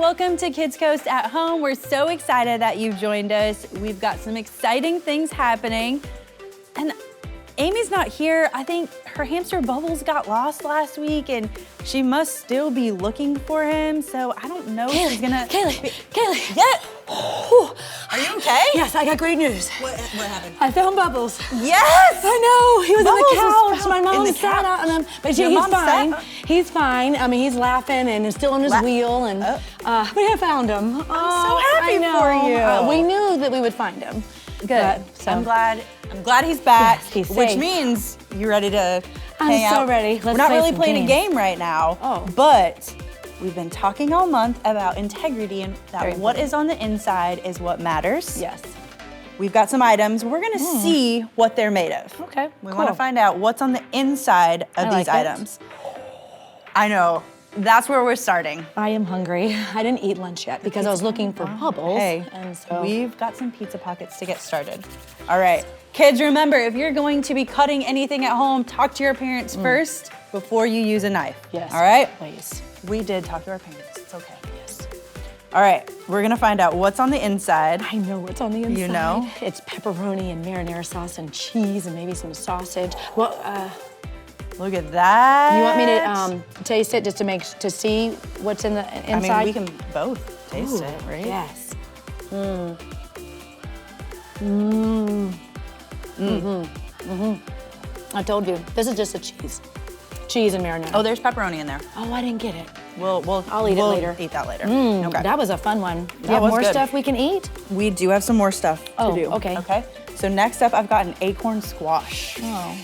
welcome to Kidscoast at Home. We're so excited that you've joined us. We've got some exciting things happening. And Amy's not here. I think her hamster Bubbles got lost last week and she must still be looking for him. So I don't know if she's gonna. Kaylee. Yeah. Are you okay? Yes, I got great news. What happened? I found Bubbles. Yes! I know. He was on the couch. My mom the sat couch. on him, but Your he's mom fine. sat? He's fine. I mean, he's laughing and is still on his wheel. And but I found him. I'm so happy for you. We knew that we would find him. Good. So. I'm glad he's back. Yes, he's which safe. means you're ready to I'm hang out. so ready. We're not really playing a game right now. Oh. But we've been talking all month about integrity and that Very what important. is on the inside is what matters. Yes. We've got some items. We're gonna see what they're made of. Okay, We cool. wanna find out what's on the inside of I these like it. items. I know. That's where we're starting. I am hungry. I didn't eat lunch yet because I was looking for Bubbles. Hey, and so we've got some pizza pockets to get started. All right, kids, remember, if you're going to be cutting anything at home, talk to your parents first before you use a knife. Yes. All right? Please. We did talk to our parents, it's okay. Yes. All right, we're gonna find out what's on the inside. I know what's on the inside. You know? It's pepperoni and marinara sauce and cheese and maybe some sausage. Well, Look at that. you want me to taste it just to see what's in the inside? I mean, we can both taste it, right? Yes. I told you, this is just a cheese. Cheese and marinara. Oh, there's pepperoni in there. Oh, I didn't get it. I'll eat it later. Eat that later. Okay. That was a fun one. Do you That have was more good. stuff we can eat? We do have some more stuff Oh, to do. okay. Okay. So next up, I've got an acorn squash. Oh,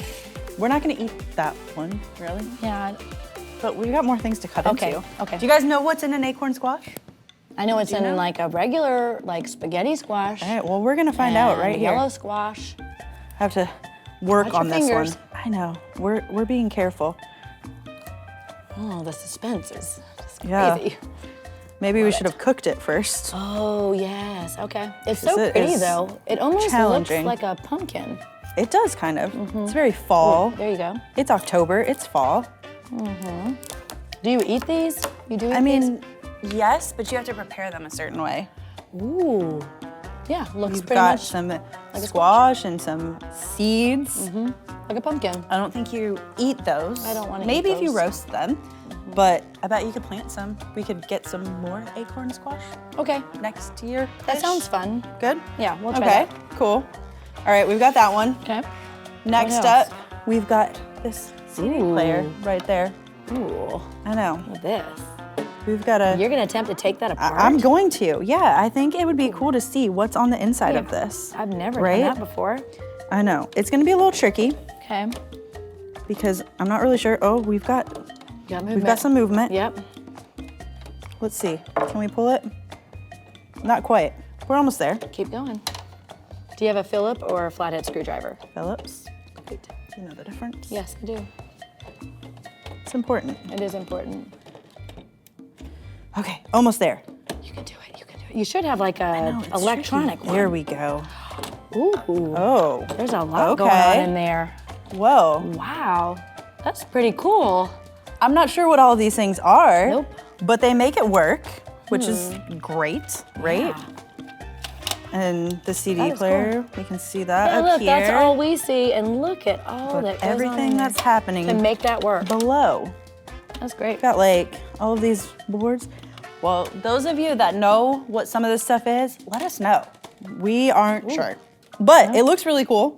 We're not gonna eat that one, really, yeah. but we've got more things to cut Okay, into. okay. Do you guys know what's in an acorn squash? I know it's in know? like a regular, like spaghetti squash. All right, well, we're gonna find out and right here. Yellow squash. Have to work Watch your on this fingers. one. I know, we're being careful. Oh, the suspense is just Yeah. crazy. Maybe we should have cooked it first. Oh, yes, okay. It's so It pretty is though. It almost challenging. looks like a pumpkin. It does kind of. It's very fall. There you go. It's October, it's fall. Do you eat these? You do eat I mean, yes, but you have to prepare them a certain way. these? Ooh. Yeah, looks We've pretty got much some a squash and some seeds. like a pumpkin. I don't think you eat those. I don't wanna eat Maybe if you those. roast them, but I bet you could plant some. We could get some more acorn squash Okay, next year. that sounds fun. good. Yeah, we'll try Okay, that. cool. All right, we've got that one. Okay. Next else? up, we've got this CD Ooh. player right there. Ooh, I know. look at this. We've got a. You're gonna attempt to take that apart? I'm going to. Yeah, I think it would be cool to see what's on the inside of this. I've never Right? done that before. I know. It's going to be a little tricky Okay. because I'm not really sure. Oh, we've got some movement. Yep. Let's see. Can we pull it? Not quite. We're almost there. Keep going. Do you have a Phillips or a flathead screwdriver? Phillips. Great. Do you know the difference? Yes, I do. It's important. It is important. Okay, almost there. You can do it. You can do it. You should have like No, a it's electronic tricky. one. There we go. Ooh. Oh, There's a lot going Okay. on in there. whoa. Wow. That's pretty cool. I'm not sure what all of these things are, Nope. but they make it work, which is great, right? Yeah. And the CD That is player, we can see that Yeah, up look, here. that's all we see, and look at all But that goes on everything in that's there happening to make that work. below. That's great. Got like all of these boards. Well, those of you that know what some of this stuff is, let us know. We aren't sure. But it looks really cool.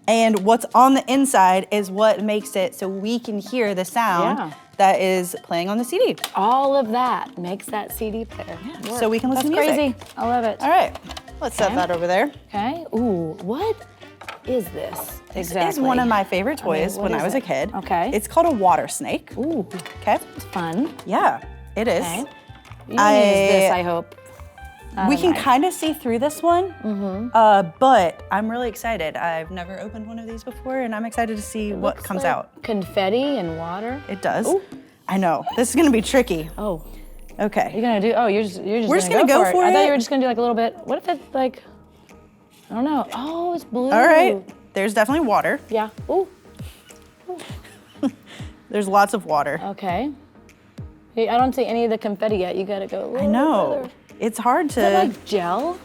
And what's on the inside is what makes it so we can hear the sound Yeah. that is playing on the CD. All of that makes that CD player work. So we can listen That's to music. crazy. I love it. All right, let's set Okay. that over there. Okay. Ooh, what is this exactly? It's one of my favorite toys what when I is was a it? kid. Okay. It's called a water snake. Ooh, Okay. it's fun. Yeah, it is. Okay. You can use this, I hope. We can Nice. kind of see through this one, but I'm really excited. I've never opened one of these before, and I'm excited to see what Looks comes like out. Confetti and water. It does. Ooh. I know. This is gonna be tricky. Oh, Okay. you're gonna do? Oh, you're just We're just gonna go for I thought it. you were just gonna do like a little bit. What if it's like? I don't know. Oh, it's blue. All right. There's definitely water. Yeah. Ooh. There's lots of water. Okay. Hey, I don't see any of the confetti yet. You gotta go a little I know. further. It's hard to. Is that like gel?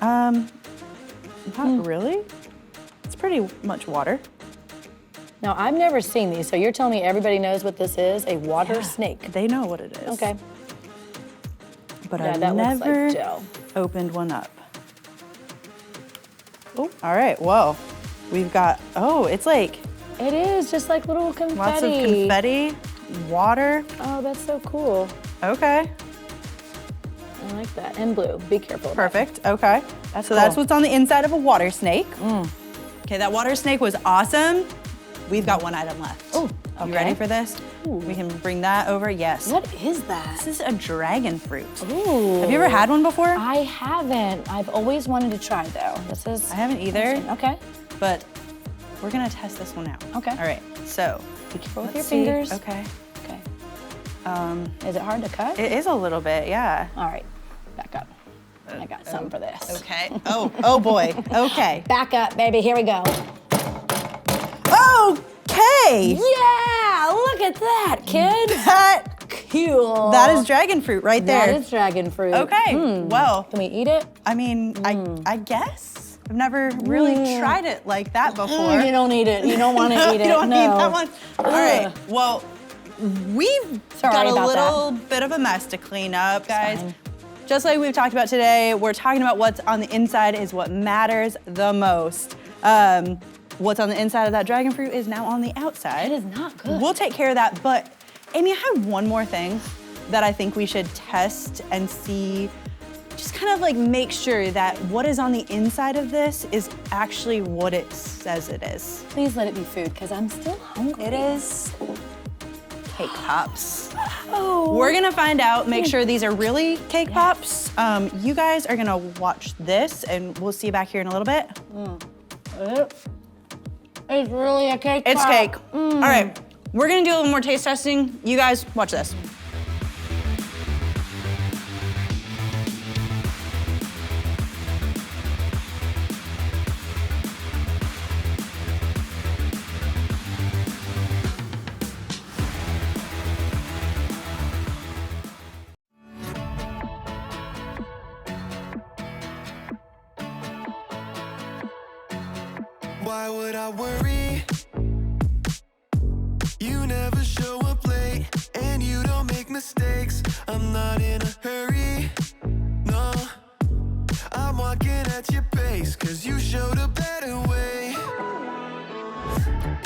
Not really. It's pretty much water. Now, I've never seen these, so you're telling me everybody knows what this is? A water snake. They know what it is. Okay. But Yeah, I've that looks never like gel. opened one up. Oh, all right. Whoa. We've got, it's like It is just like little confetti. lots of confetti, water. Oh, that's so cool. Okay. I like that. And blue. Be careful. Perfect. Okay. That's So that's cool. what's on the inside of a water snake. Okay, that water snake was awesome. We've got one item left. Oh, You okay. ready for this? We can bring that over. Yes. What is that? This is a dragon fruit. Ooh. Have you ever had one before? I haven't. I've always wanted to try though. This is. I haven't either. Okay. But we're gonna test this one out. Okay. All right. So Be careful with let's your see. fingers. Okay. Okay. Is it hard to cut? It is a little bit, yeah. All right. Back up. I got something for this. Okay. Oh boy. Okay. Back up, baby. Here we go. Okay. Yeah! Look at that, kid. That Cool. that is dragon fruit right there. That is dragon fruit. Okay. Well, Can we eat it? I mean, I guess I've never really tried it like that before. You don't eat it. You don't want to eat it. You don't no. need that one. All right. Ugh. Well, we've Sorry got a about little bit of a mess to clean up, guys. fine. Just like we've talked about today, we're talking about what's on the inside is what matters the most. What's on the inside of that dragon fruit is now on the outside. That is not good. We'll take care of that. But Amy, I have one more thing that I think we should test and see. Just kind of like make sure that what is on the inside of this is actually what it says it is. Please let it be food, because I'm still hungry. It is cake pops. Oh. We're gonna find out, make sure these are really cake pops. You guys are gonna watch this and we'll see you back here in a little bit. It's really a cake It's pop. cake. All right, we're gonna do a little more taste testing. You guys, watch this. Why would I worry? You never show up late, and you don't make mistakes. I'm not in a hurry, no. I'm walking at your pace, 'cause you showed a better way.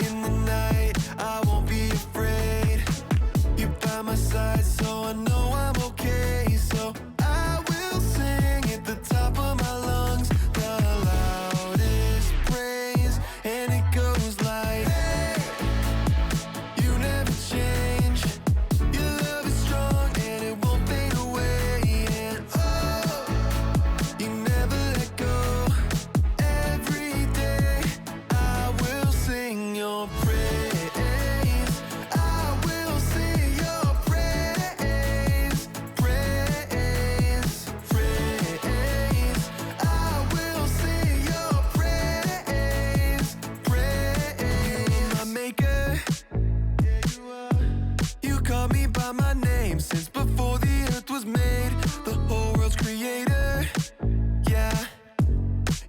In the night, I won't be afraid. You're by my side, so I know I'm okay. So I will sing at the top of my lungs, the loudest praise, and it goes like, hey, you never change. Your love is strong and it won't fade away. And oh, you never let go. Every day I will sing your praise. I will sing your praise. Praise, praise. I will sing your praise. Praise. My maker, yeah, you are. You called me by my name since before the earth was made. The whole world's creator, yeah.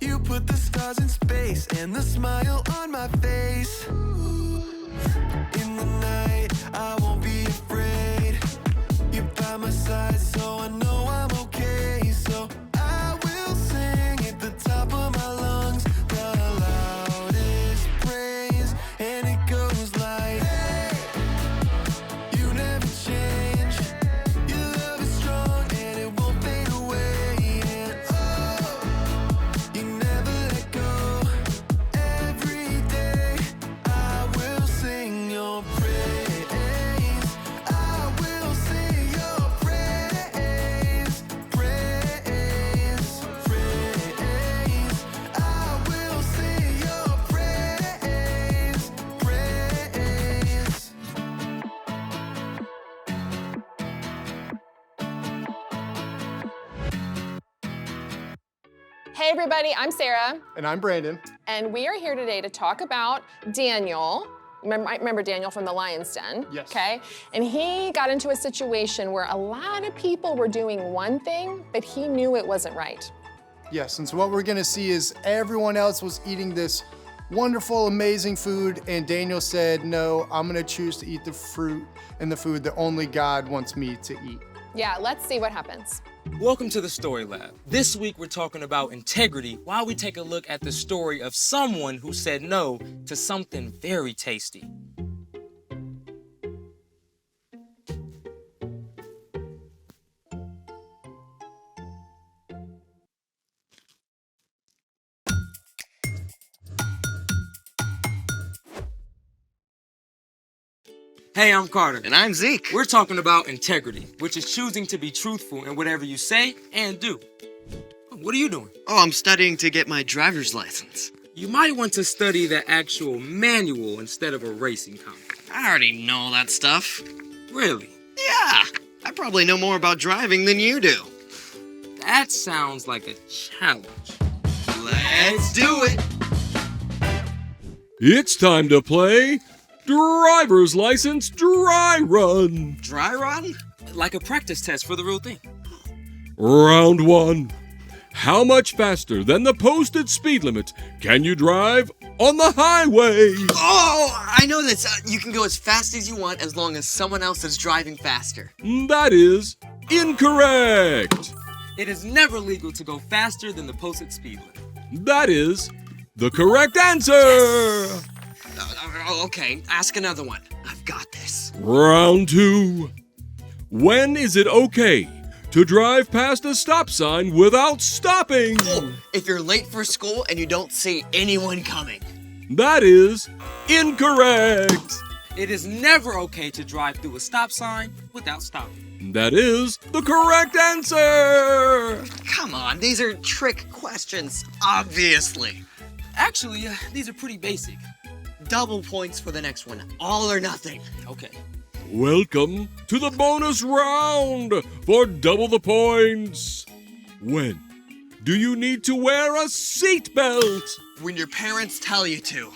You put the stars in space and the smile on my face. In the night, I won't be afraid. You're by my side, so I know I'm okay. So I will sing at the top of my lungs, the loudest praise, and it goes like, hey, you never change. Your love is strong and it won't fade away. And oh, you never let go. Every day I will sing your praise. I will sing your praise. Praise, praise. I will sing your praise. Praise. Hey everybody, I'm Sarah, And I'm Brandon. and we are here today to talk about Daniel. Remember Daniel from the lion's den? Yes. Okay. And he got into a situation where a lot of people were doing one thing, but he knew it wasn't right. Yes, and so what we're gonna see is everyone else was eating this wonderful, amazing food, and Daniel said, no, I'm gonna choose to eat the fruit and the food that only God wants me to eat. Yeah, let's see what happens. Welcome to the Story Lab. This week we're talking about integrity while we take a look at the story of someone who said no to something very tasty. Hey, I'm Carter. And I'm Zeke. We're talking about integrity, which is choosing to be truthful in whatever you say and do. What are you doing? Oh, I'm studying to get my driver's license. You might want to study the actual manual instead of a racing comic. I already know all that stuff. Really? Yeah, I probably know more about driving than you do. That sounds like a challenge. Let's do it. It's time to play Driver's License Dry Run. Dry run? Like a practice test for the real thing. Round 1. How much faster than the posted speed limit can you drive on the highway? Oh, I know this. You can go as fast as you want as long as someone else is driving faster. That is incorrect. It is never legal to go faster than the posted speed limit. That is the correct answer. Okay, ask another one. I've got this. Round 2. When is it okay to drive past a stop sign without stopping? Oh, if you're late for school and you don't see anyone coming. That is incorrect. It is never okay to drive through a stop sign without stopping. That is the correct answer. Come on, these are trick questions, obviously. Actually, these are pretty basic. Double points for the next one. All or nothing. Okay. Welcome to the bonus round for double the points. When do you need to wear a seatbelt? When your parents tell you to.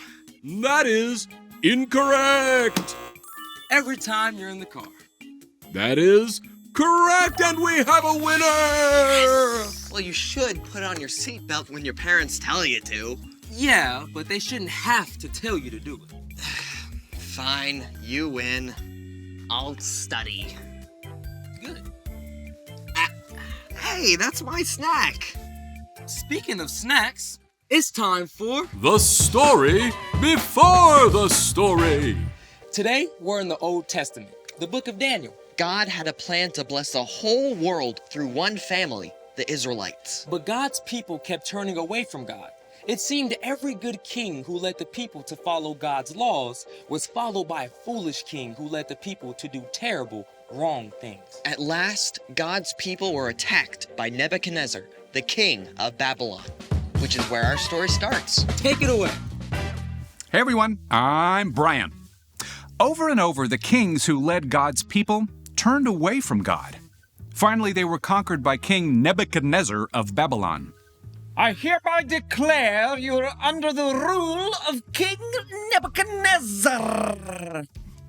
That is incorrect. Every time you're in the car. That is correct, and we have a winner. Well, you should put on your seatbelt when your parents tell you to. Yeah, but they shouldn't have to tell you to do it. Fine, you win. I'll study. Good. Hey, that's my snack. Speaking of snacks, it's time for The story before the story. Today, we're in the Old Testament, the book of Daniel. God had a plan to bless the whole world through one family, the Israelites. But God's people kept turning away from God. It seemed every good king who led the people to follow God's laws was followed by a foolish king who led the people to do terrible, wrong things. At last, God's people were attacked by Nebuchadnezzar, the king of Babylon, which is where our story starts. Take it away. Hey everyone, I'm Brian. Over and over, the kings who led God's people turned away from God. Finally, they were conquered by King Nebuchadnezzar of Babylon. I hereby declare you're under the rule of King Nebuchadnezzar.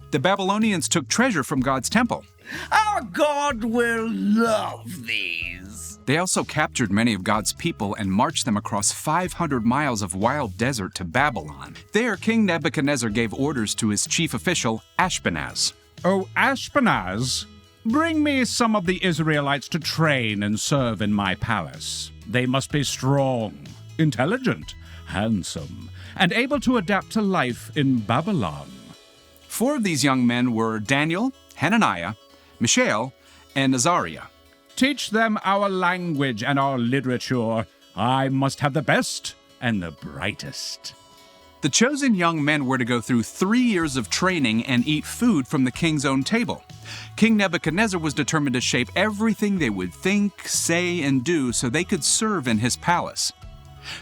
The Babylonians took treasure from God's temple. Our God will love these. They also captured many of God's people and marched them across 500 miles of wild desert to Babylon. There, King Nebuchadnezzar gave orders to his chief official, Ashpenaz. Oh, Ashpenaz, bring me some of the Israelites to train and serve in my palace. They must be strong, intelligent, handsome, and able to adapt to life in Babylon. 4 of these young men were Daniel, Hananiah, Mishael, and Azariah. Teach them our language and our literature. I must have the best and the brightest. The chosen young men were to go through 3 years of training and eat food from the king's own table. King Nebuchadnezzar was determined to shape everything they would think, say, and do so they could serve in his palace.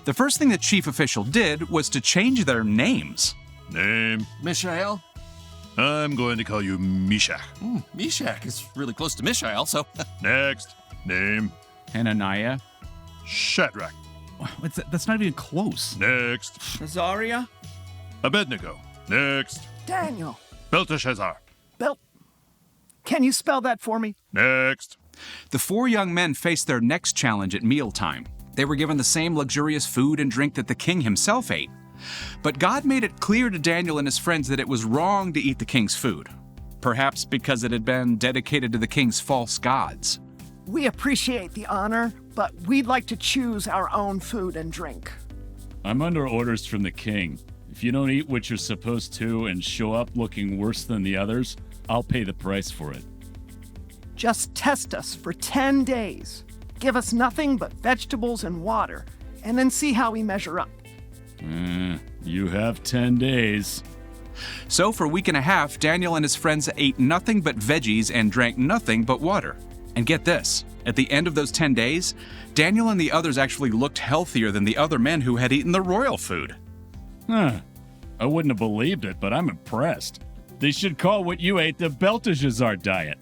The first thing the chief official did was to change their names. Name? Mishael? I'm going to call you Meshach. Meshach is really close to Mishael, so... Next. Name? Hananiah. Shadrach. That's not even close. Next. Azariah. Abednego. Next. Daniel. Belteshazzar. Can you spell that for me? Next. The 4 young men faced their next challenge at mealtime. They were given the same luxurious food and drink that the king himself ate. But God made it clear to Daniel and his friends that it was wrong to eat the king's food, perhaps because it had been dedicated to the king's false gods. We appreciate the honor, but we'd like to choose our own food and drink. I'm under orders from the king. If you don't eat what you're supposed to and show up looking worse than the others, I'll pay the price for it. Just test us for 10 days. Give us nothing but vegetables and water, and then see how we measure up. You have 10 days. So for a week and a half, Daniel and his friends ate nothing but veggies and drank nothing but water. And get this, at the end of those 10 days, Daniel and the others actually looked healthier than the other men who had eaten the royal food. Huh. I wouldn't have believed it, but I'm impressed. They should call what you ate the Belteshazzar diet.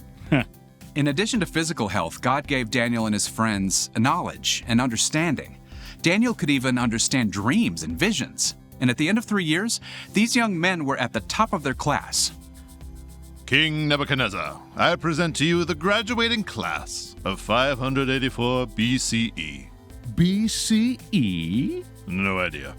In addition to physical health, God gave Daniel and his friends knowledge and understanding. Daniel could even understand dreams and visions. And at the end of 3 years, these young men were at the top of their class. King Nebuchadnezzar, I present to you the graduating class of 584 BCE. BCE? No idea.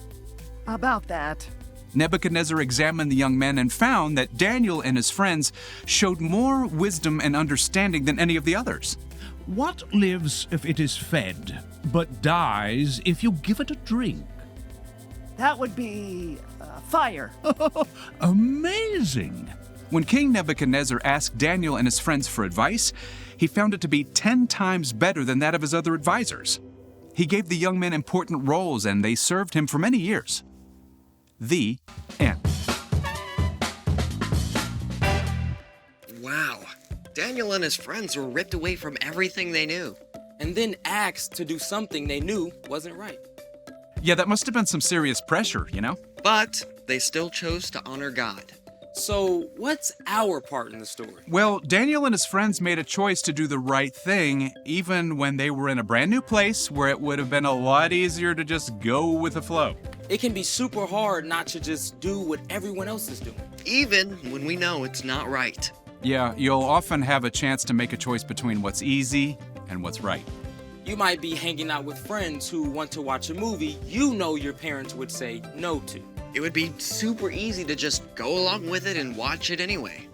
About that. Nebuchadnezzar examined the young men and found that Daniel and his friends showed more wisdom and understanding than any of the others. What lives if it is fed, but dies if you give it a drink? That would be fire. Amazing! When King Nebuchadnezzar asked Daniel and his friends for advice, he found it to be 10 times better than that of his other advisors. He gave the young men important roles and they served him for many years. The end. Wow. Daniel and his friends were ripped away from everything they knew. And then asked to do something they knew wasn't right. Yeah, that must have been some serious pressure, you know? But they still chose to honor God. So, what's our part in the story? Well, Daniel and his friends made a choice to do the right thing, even when they were in a brand new place where it would have been a lot easier to just go with the flow. It can be super hard not to just do what everyone else is doing. Even when we know it's not right. Yeah, you'll often have a chance to make a choice between what's easy and what's right. You might be hanging out with friends who want to watch a movie you know your parents would say no to. It would be super easy to just go along with it and watch it anyway.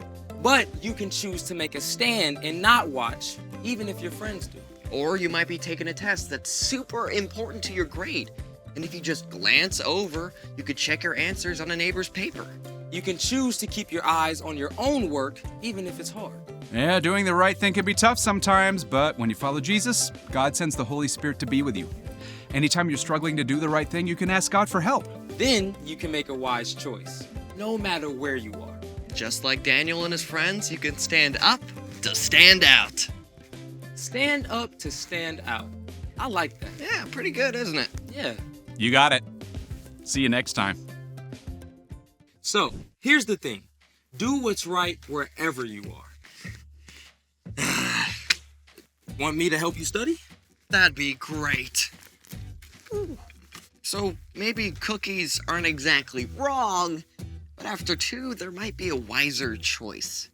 But you can choose to make a stand and not watch, even if your friends do. Or you might be taking a test that's super important to your grade. And if you just glance over, you could check your answers on a neighbor's paper. You can choose to keep your eyes on your own work, even if it's hard. Yeah, doing the right thing can be tough sometimes, but when you follow Jesus, God sends the Holy Spirit to be with you. Anytime you're struggling to do the right thing, you can ask God for help. Then you can make a wise choice, no matter where you are. Just like Daniel and his friends, you can stand up to stand out. Stand up to stand out. I like that. Yeah, pretty good, isn't it? Yeah. You got it. See you next time. So, here's the thing. Do what's right wherever you are. Want me to help you study? That'd be great. Ooh. So maybe cookies aren't exactly wrong, but after 2, there might be a wiser choice.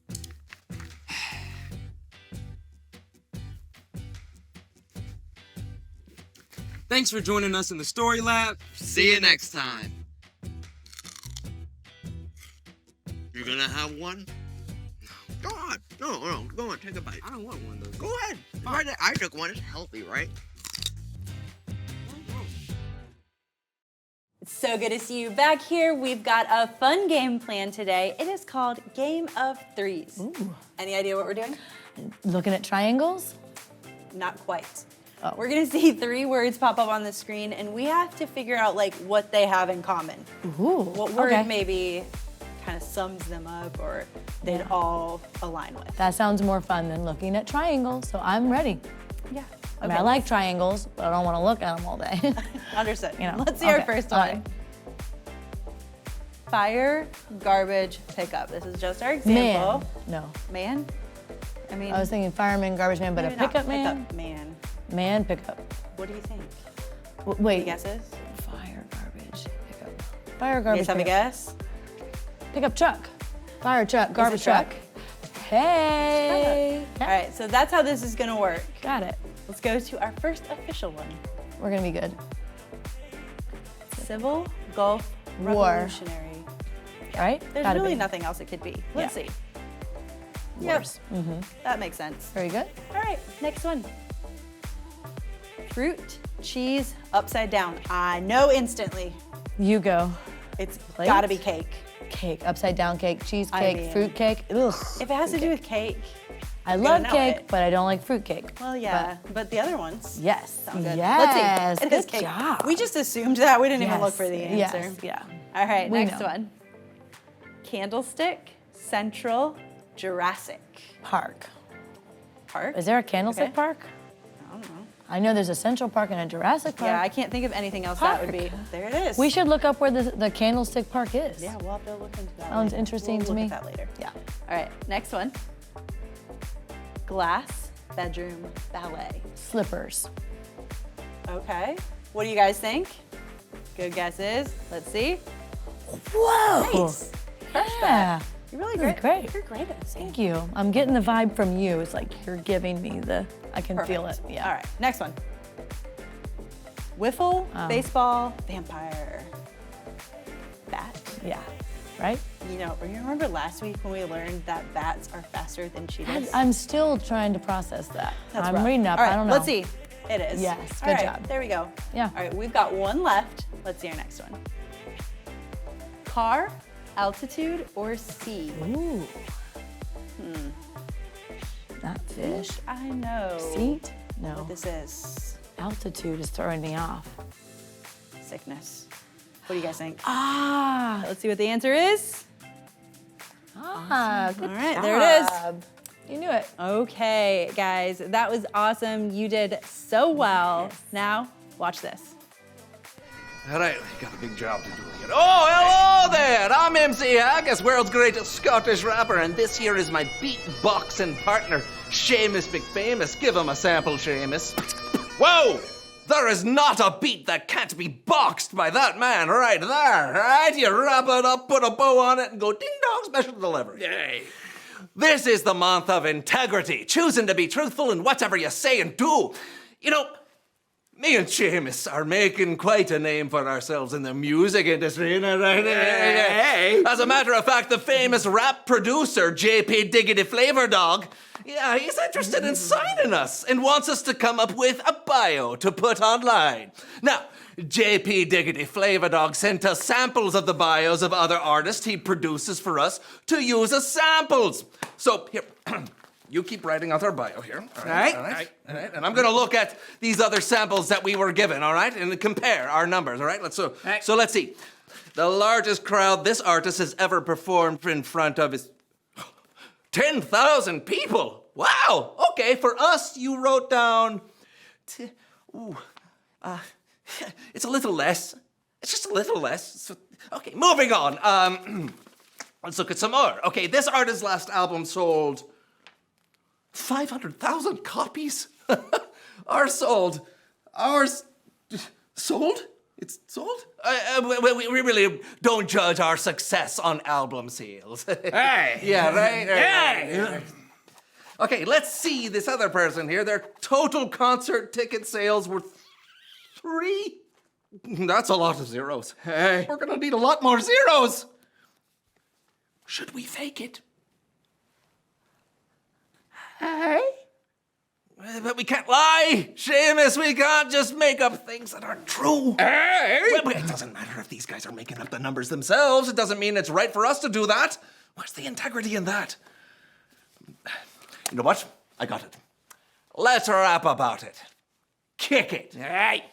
Thanks for joining us in the Story Lab. See you next time. You gonna have one? Go on. No, go on, take a bite. I don't want one of those. Go ahead. I took one. It's healthy, right? It's so good to see you back here. We've got a fun game planned today. It is called Game of Threes. Ooh. Any idea what we're doing? Looking at triangles? Not quite. Oh. We're gonna see 3 words pop up on the screen and we have to figure out like what they have in common. Ooh, What word okay. maybe kind of sums them up or they'd all align with. That sounds more fun than looking at triangles, so I'm ready. Yeah. I mean, I like triangles, but I don't want to look at them all day. Understood. You know, Let's see our okay, first all one. right. Fire, garbage, pickup. This is just our example. Man. No. Man? I mean, I was thinking fireman, garbage man, but a maybe not pickup man? Pickup man. Man, pickup. What do you think? Wait. Any guesses? Fire, garbage, pickup. Fire, You garbage, guys have a pickup. guess? Pickup truck. Fire truck, garbage truck. Hey. All right, so that's how this is gonna work. Got it. Let's go to our first official one. We're gonna be good. Civil Gulf War. Revolutionary. Right? There's Gotta really be. nothing else it could be. Let's see. Wars. Yep. That makes sense. Very good. All right, next one. Fruit, cheese, upside down. I know instantly. You go. It's Plate? gotta be cake. Cake, upside down cake, cheesecake, mean, fruit cake. Ugh. If it has to do with cake, I you're love gonna know cake, it. but I don't like fruit cake. Well, yeah, but the other ones Yes. sound good. Yes. Let's see. It is Good cake. job. We just assumed that. We didn't even look Yes. for the answer. Yes. Yeah. All right, We next know. one. Candlestick, Central, Jurassic Park. Park. Is there a Candlestick Okay. Park? I don't know. I know there's a Central Park and a Jurassic Park. Yeah, I can't think of anything else that would be. Park. There it is. We should look up where the Candlestick Park is. Yeah, we'll have to look into that. Sounds later. interesting We'll to me. Look at that later. Yeah. All right, next one. Glass, bedroom, ballet. Slippers. Okay. What do you guys think? Good guesses. Let's see. Whoa. Nice. Crush Yeah. that. You're really You're great. great. You're great at this. Thank you. I'm getting the vibe from you. It's like you're giving me I can feel it. Perfect. Yeah. All right, next one. Wiffle, Oh. baseball, vampire. Bat. Yeah. Right? You know, you remember last week when we learned that bats are faster than cheetahs? I'm still trying to process that. That's I'm rough. reading up. All right, I don't know. let's see. It is. Yes, All good right, job. There we go. Yeah. All right, we've got one left. Let's see our next one. Car, altitude, or sea? Ooh. Not fish. I know. Seat? No. What this is. Altitude is throwing me off. Sickness. What do you guys think? Ah. Let's see what the answer is. Ah, good All right, job. there it is. You knew it. Okay, guys, that was awesome. You did so well. Now, watch this. All right, we got a big job to do here. Oh, hello there! I'm MC Haggis, world's greatest Scottish rapper, and this here is my beatboxing partner, Seamus McFamous. Give him a sample, Seamus. Whoa! There is not a beat that can't be boxed by that man right there, right? You wrap it up, put a bow on it, and go ding-dong, special delivery. Yay! This is the month of integrity, choosing to be truthful in whatever you say and do. You know, me and Seamus are making quite a name for ourselves in the music industry, isn't it? Right? Hey. As a matter of fact, the famous rap producer, JP Diggity Flavor Dog, yeah, he's interested in signing us and wants us to come up with a bio to put online. Now, JP Diggity Flavor Dog sent us samples of the bios of other artists he produces for us to use as samples. So, here, you keep writing out our bio here. All right. And I'm gonna look at these other samples that we were given, all right? And compare our numbers, all right? So let's see. The largest crowd this artist has ever performed in front of is 10,000 people. Wow. Okay, for us, you wrote down, it's a little less. It's just a little less. So, okay, moving on. Let's look at some more. Okay, this artist's last album sold 500,000 copies. Ours sold. Ours sold? It's sold? We really don't judge our success on album sales. Hey! Yeah, right? Hey! Okay, let's see this other person here. Their total concert ticket sales were 3. That's a lot of zeros. Hey. We're gonna need a lot more zeros. Should we fake it? Hey? But we can't lie, Seamus. We can't just make up things that aren't true. Hey! Well, it doesn't matter if these guys are making up the numbers themselves. It doesn't mean it's right for us to do that. What's the integrity in that? You know what? I got it. Let's rap about it. Kick it. Hey!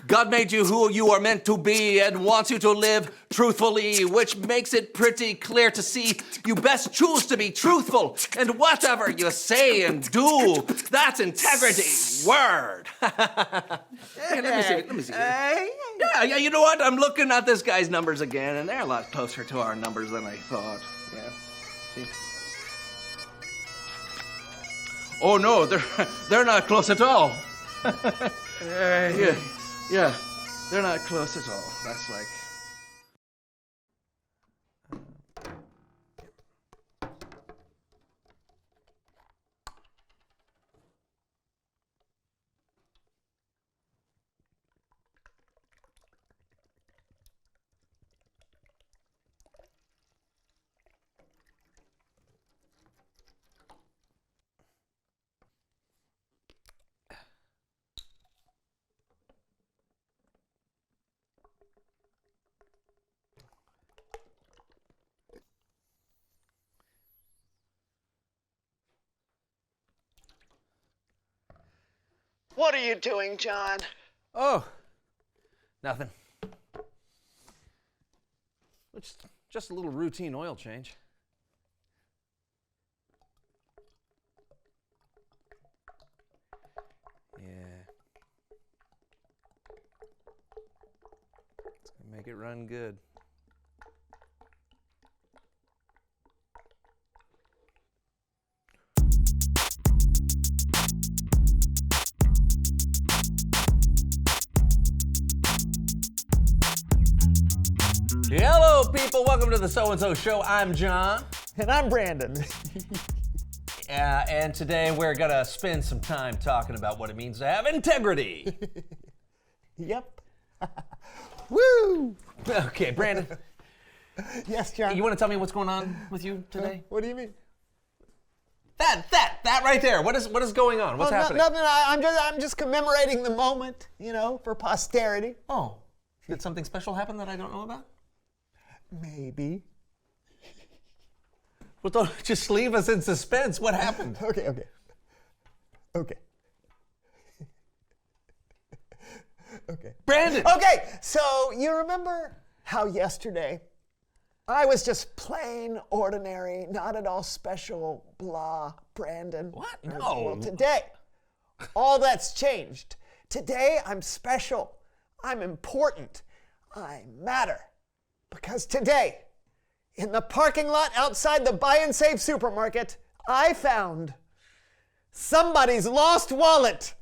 God made you who you are meant to be and wants you to live truthfully, which makes it pretty clear to see you best choose to be truthful and whatever you say and do. That's integrity. Word. Hey, let me see it. Let me see it. Yeah, you know what? I'm looking at this guy's numbers again, and they're a lot closer to our numbers than I thought. Yeah. See? Oh no, they're not close at all. Yeah. They're not close at all. That's like... What are you doing, John? Oh, nothing. It's just a little routine oil change. Yeah. It's gonna make it run good. Hello, people. Welcome to the So-and-So Show. I'm John. And I'm Brandon. And today we're going to spend some time talking about what it means to have integrity. Yep. Woo! Okay, Brandon. Yes, John. You want to tell me what's going on with you today? What do you mean? That right there. What is going on? What's happening? Nothing. I'm just commemorating the moment, for posterity. Oh, did something special happen that I don't know about? Maybe. Well, don't just leave us in suspense. What happened? Okay. Brandon! Okay, so you remember how yesterday I was just plain ordinary, not at all special, blah, Brandon? What? No. No. Well, today, all that's changed. Today, I'm special. I'm important. I matter. Because today, in the parking lot outside the Buy and Save supermarket, I found somebody's lost wallet.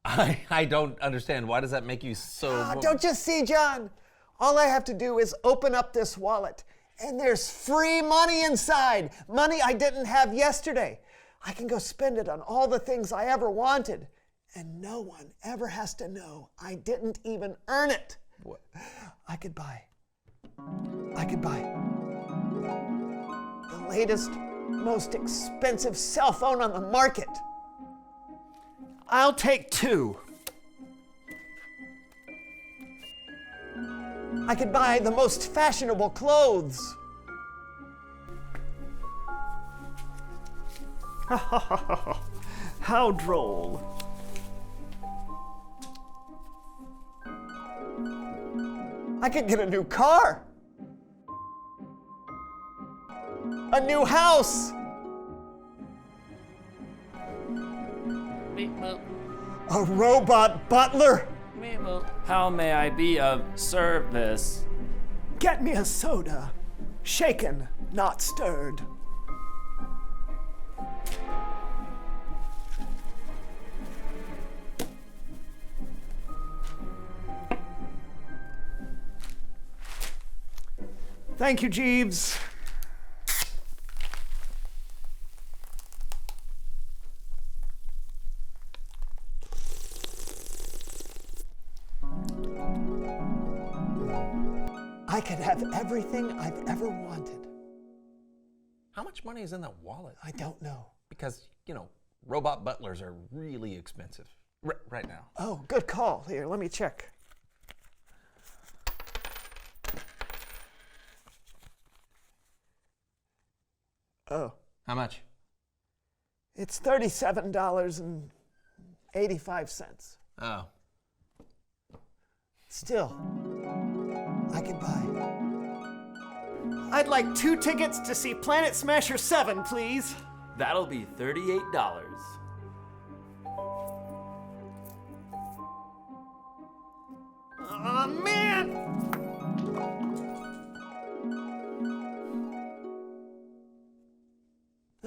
I don't understand. Why does that make you so... Don't you see, John? All I have to do is open up this wallet, and there's free money inside. Money I didn't have yesterday. I can go spend it on all the things I ever wanted, and no one ever has to know I didn't even earn it. What? I could buy the latest, most expensive cell phone on the market. I'll take 2. I could buy the most fashionable clothes. How droll. I could get a new car. A new house. Beep boop. A robot butler. Beep boop. How may I be of service? Get me a soda. Shaken, not stirred. Thank you, Jeeves. I could have everything I've ever wanted. How much money is in that wallet? I don't know. Because, robot butlers are really expensive right now. Oh, good call. Here, let me check. Oh. How much? It's $37.85. Oh. Still, I could buy. I'd like 2 tickets to see Planet Smasher 7, please. That'll be $38. Aw, man!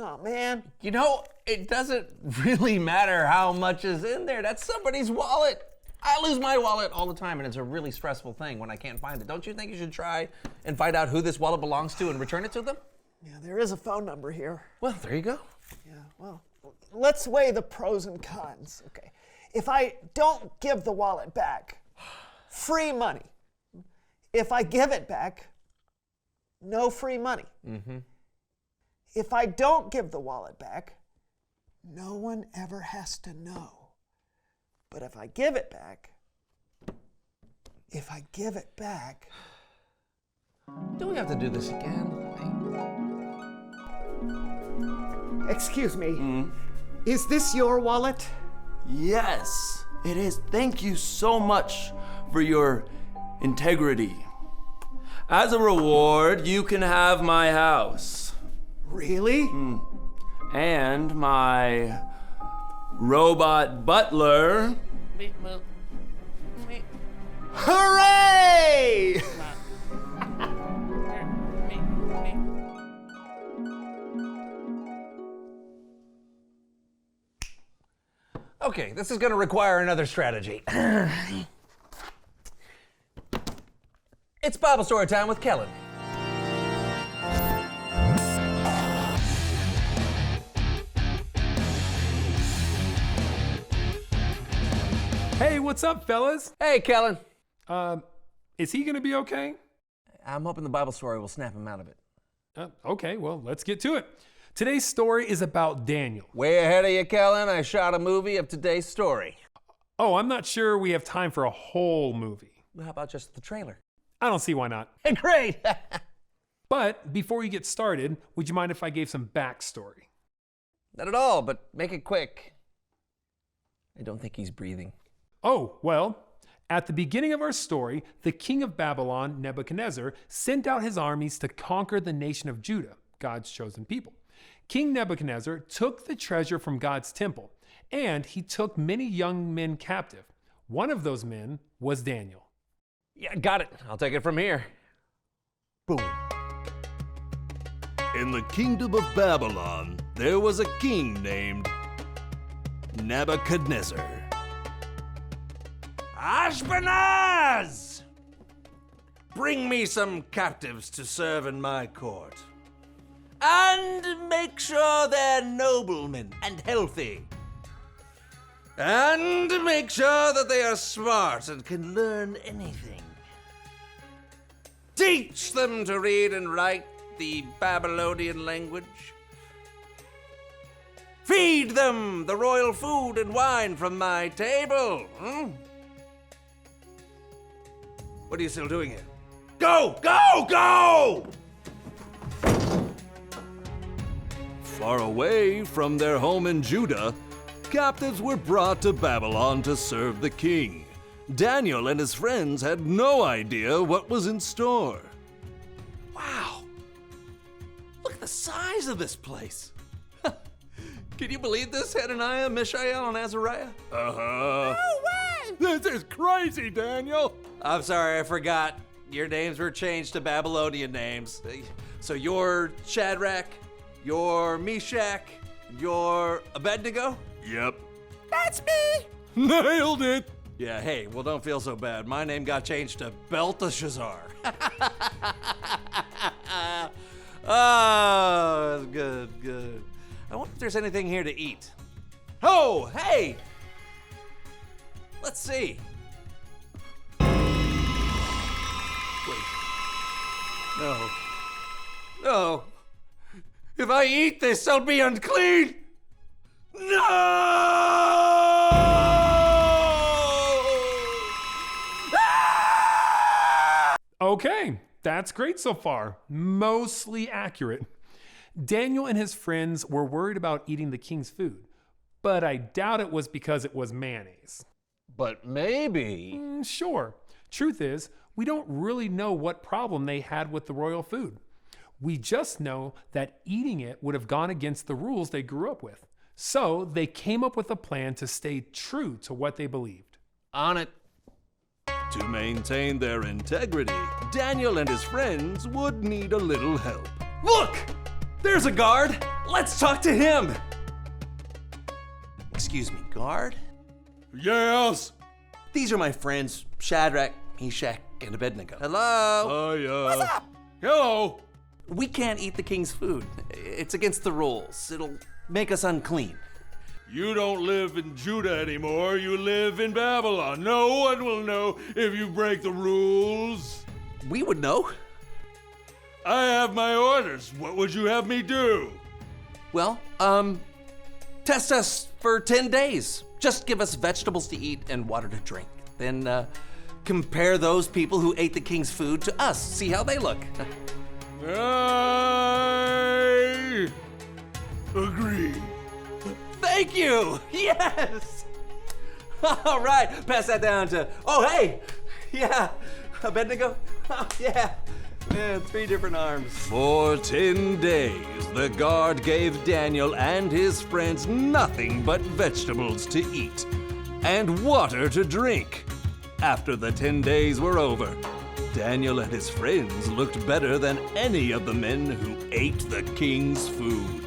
Oh, man. It doesn't really matter how much is in there. That's somebody's wallet. I lose my wallet all the time, and it's a really stressful thing when I can't find it. Don't you think you should try and find out who this wallet belongs to and return it to them? Yeah, there is a phone number here. Well, there you go. Yeah, well, let's weigh the pros and cons. Okay, if I don't give the wallet back, free money. If I give it back, no free money. Mm-hmm. If I don't give the wallet back, no one ever has to know. But if I give it back, Do we have to do this again? Excuse me, is this your wallet? Yes, it is. Thank you so much for your integrity. As a reward, you can have my house. Really? And my robot butler. Hooray! Okay, this is going to require another strategy. It's Bible story time with Kellen. Hey, what's up, fellas? Hey, Kellen. Is he gonna be okay? I'm hoping the Bible story will snap him out of it. Okay, well, let's get to it. Today's story is about Daniel. Way ahead of you, Kellen. I shot a movie of today's story. Oh, I'm not sure we have time for a whole movie. Well, how about just the trailer? I don't see why not. Great! But before you get started, would you mind if I gave some backstory? Not at all, but make it quick. I don't think he's breathing. Oh, well, at the beginning of our story, the king of Babylon, Nebuchadnezzar, sent out his armies to conquer the nation of Judah, God's chosen people. King Nebuchadnezzar took the treasure from God's temple, and he took many young men captive. One of those men was Daniel. Yeah, got it. I'll take it from here. Boom. In the kingdom of Babylon, there was a king named Nebuchadnezzar. Ashpenaz! Bring me some captives to serve in my court. And make sure they're noblemen and healthy. And make sure that they are smart and can learn anything. Teach them to read and write the Babylonian language. Feed them the royal food and wine from my table. What are you still doing here? Go! Go! Go! Far away from their home in Judah, captives were brought to Babylon to serve the king. Daniel and his friends had no idea what was in store. Wow! Look at the size of this place. Can you believe this, Hananiah, Mishael, and Azariah? Uh-huh. No way! This is crazy, Daniel! I'm sorry, I forgot. Your names were changed to Babylonian names. So you're Shadrach, you're Meshach, you're Abednego? Yep. That's me! Nailed it! Yeah, hey, well, don't feel so bad. My name got changed to Belteshazzar. Oh, that's good, good. I wonder if there's anything here to eat. Oh, hey! Let's see. Wait. No. No. If I eat this, I'll be unclean. No! Okay, that's great so far. Mostly accurate. Daniel and his friends were worried about eating the king's food, but I doubt it was because it was mayonnaise. But maybe. Sure. Truth is, we don't really know what problem they had with the royal food. We just know that eating it would have gone against the rules they grew up with. So they came up with a plan to stay true to what they believed. On it. To maintain their integrity, Daniel and his friends would need a little help. Look! There's a guard! Let's talk to him! Excuse me, guard? Yes? These are my friends, Shadrach, Meshach, and Abednego. Hello? What's up? Hello. We can't eat the king's food. It's against the rules. It'll make us unclean. You don't live in Judah anymore. You live in Babylon. No one will know if you break the rules. We would know. I have my orders. What would you have me do? Well, test us for 10 days. Just give us vegetables to eat and water to drink. Then, compare those people who ate the king's food to us. See how they look. I agree. Thank you! Yes! All right, pass that down to, oh, hey! Yeah, Abednego? Oh, yeah. Yeah, 3 different arms. For 10 days, the guard gave Daniel and his friends nothing but vegetables to eat and water to drink. After the 10 days were over, Daniel and his friends looked better than any of the men who ate the king's food.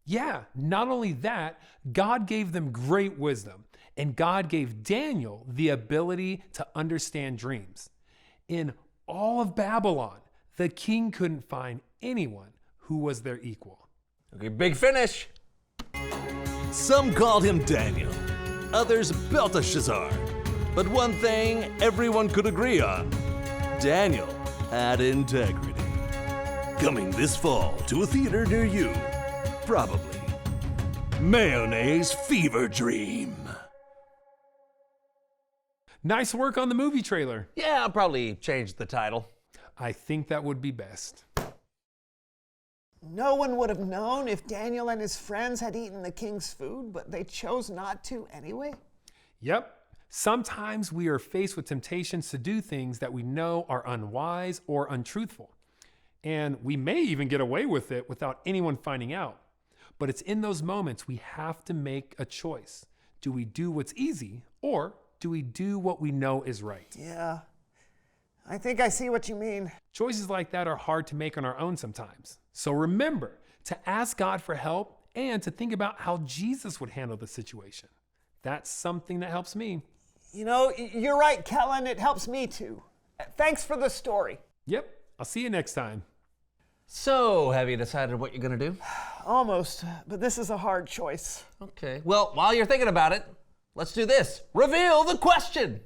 Yeah, not only that, God gave them great wisdom, and God gave Daniel the ability to understand dreams. In all of Babylon, the king couldn't find anyone who was their equal. Okay, big finish. Some called him Daniel, others Belteshazzar. But one thing everyone could agree on, Daniel had integrity. Coming this fall to a theater near you, probably Mayonnaise Fever Dream. Nice work on the movie trailer. Yeah, I'll probably change the title. I think that would be best. No one would have known if Daniel and his friends had eaten the king's food, but they chose not to anyway. Yep. Sometimes we are faced with temptations to do things that we know are unwise or untruthful. And we may even get away with it without anyone finding out. But it's in those moments we have to make a choice. Do we do what's easy, or do we do what we know is right? Yeah, I think I see what you mean. Choices like that are hard to make on our own sometimes. So remember to ask God for help and to think about how Jesus would handle the situation. That's something that helps me. You know, you're right, Kellen. It helps me too. Thanks for the story. Yep, I'll see you next time. So, have you decided what you're gonna do? Almost, but this is a hard choice. Okay, well, while you're thinking about it, let's do this. Reveal the question.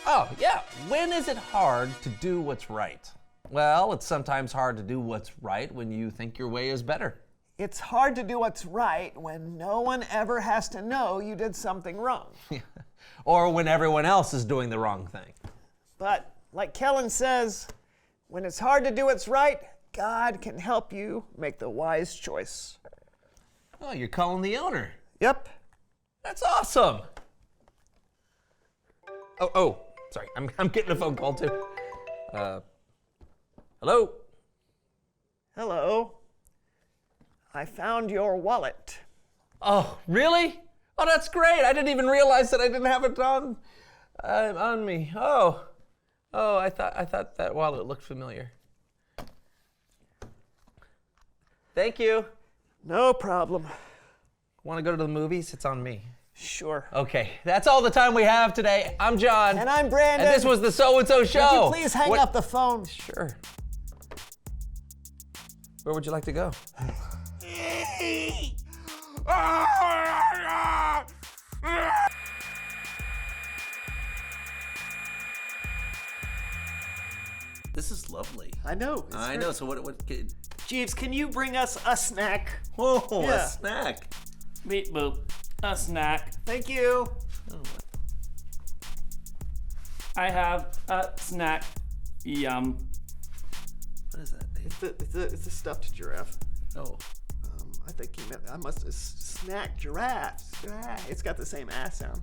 Oh, yeah, when is it hard to do what's right? Well, it's sometimes hard to do what's right when you think your way is better. It's hard to do what's right when no one ever has to know you did something wrong. Or when everyone else is doing the wrong thing. But, like Kellen says, when it's hard to do what's right, God can help you make the wise choice. Oh, you're calling the owner. Yep. That's awesome. Oh, sorry, I'm getting a phone call too. Hello? Hello. I found your wallet. Oh, really? Oh, that's great. I didn't even realize that I didn't have it on me. Oh, I thought that wallet looked familiar. Thank you. No problem. Want to go to the movies? It's on me. Sure. Okay, that's all the time we have today. I'm John. And I'm Brandon. And this was the So-and-So Show. Would you please hang up the phone? Sure. Where would you like to go? This is lovely. I know. I know. So what Jeeves, can you bring us a snack? Oh, Yeah. a snack. Beep boop. A snack. Thank you. I have a snack. Yum. What is that? It's a stuffed giraffe. Oh. I think he meant I must have snack giraffes. It's got the same ass sound.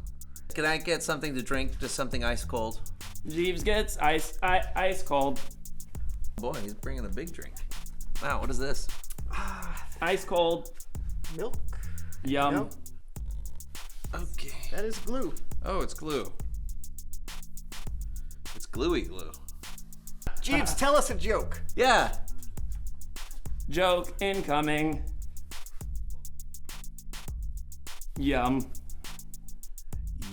Can I get something to drink? Just something ice cold. Jeeves gets ice cold. Boy, he's bringing a big drink. Wow, what is this? Ice cold. Milk. Yum. Yep. Okay. That is glue. Oh, it's glue. It's gluey glue. Jeeves, tell us a joke. Yeah. Joke incoming. Yum.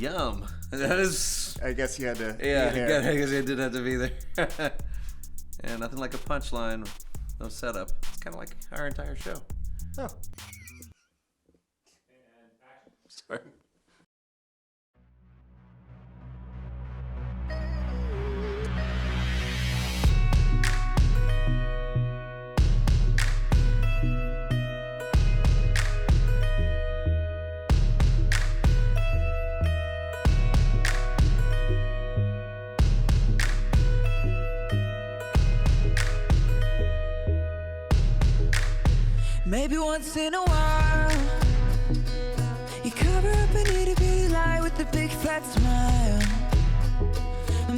Yum. That is. I guess you had to. Yeah, be there. I guess it did have to be there. Yeah, nothing like a punchline, no setup. It's kind of like our entire show. Oh. Sorry. Maybe once in a while, you cover up an itty bitty lie with a big fat smile.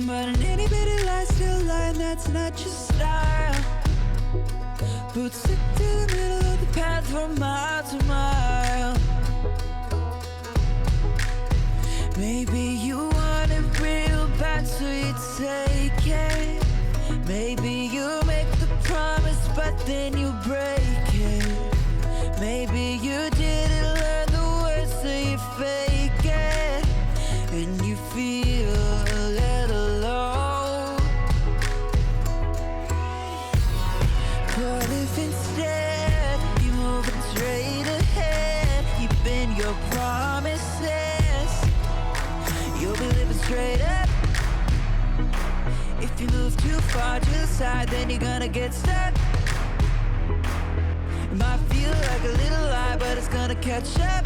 But an itty bitty lie still lie, and that's not your style. But stick to the middle of the path from mile to mile. Maybe you want it real bad, so you take it. Maybe you make the promise, but then you break it. Maybe you didn't learn the words, so you fake it. And you feel a little low. But if instead you move it straight ahead, you bend your promises, you'll be living straight up. If you move too far to the side, then you're gonna get stuck. It might feel like a little lie, but it's gonna catch up.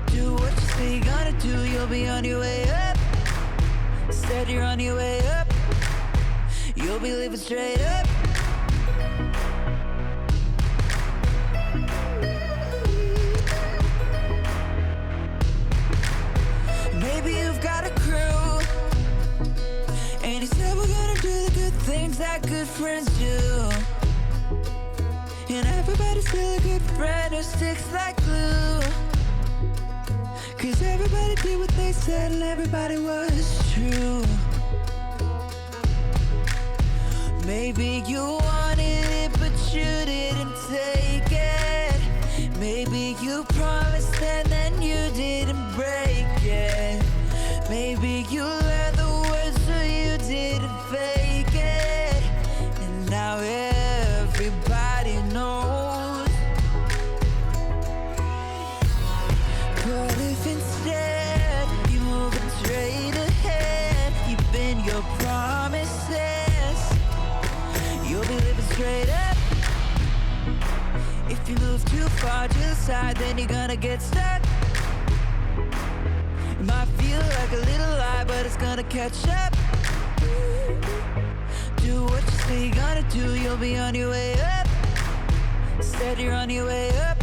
Do what you say you're gonna do, you'll be on your way up. Instead you're on your way up, you'll be living straight up. Maybe you've got a crew, and he's never gonna do the good things that good friends do. And everybody's still a good friend who sticks like glue. Cause everybody did what they said and everybody was true. Maybe you wanted it but you didn't take it. Maybe you promised and then you didn't break it. Maybe you learned the words so you didn't fake it. And now everybody knows. But if instead you move it straight ahead, you bend your promises, you'll be living straight up. If you move too far to the side, then you're gonna get stuck. It might feel like a little lie, but it's gonna catch up. Do what you say you're gonna do, you'll be on your way up. Instead you're on your way up,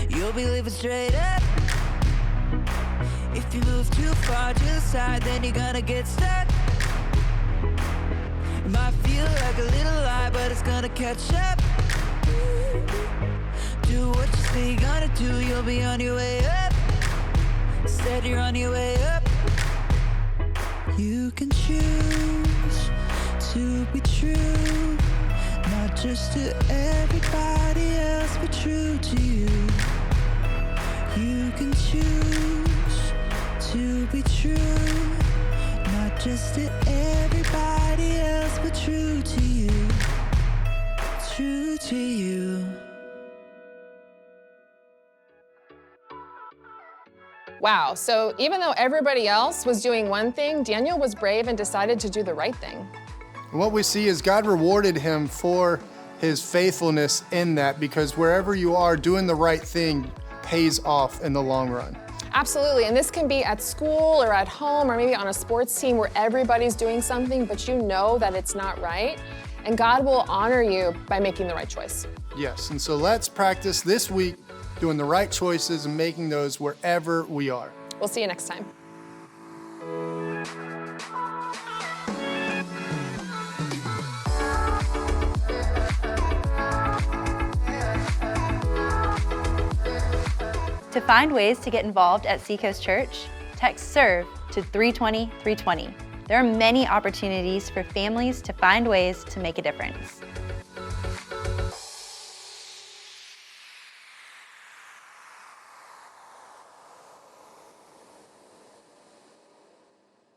you'll be living straight up. If you move too far to the side, then you're gonna get stuck. It might feel like a little lie, but it's gonna catch up. Do what you say you're gonna do, you'll be on your way up. Instead you're on your way up. You can choose to be true, not just to everybody else, but true to you. You can choose to be true, not just to everybody else, but true to you. True to you. Wow, so even though everybody else was doing one thing, Daniel was brave and decided to do the right thing. And what we see is God rewarded him for his faithfulness in that, because wherever you are, doing the right thing pays off in the long run. Absolutely, and this can be at school or at home or maybe on a sports team where everybody's doing something, but you know that it's not right. And God will honor you by making the right choice. Yes, and so let's practice this week doing the right choices and making those wherever we are. We'll see you next time. To find ways to get involved at Seacoast Church, text SERVE to 320-320. There are many opportunities for families to find ways to make a difference.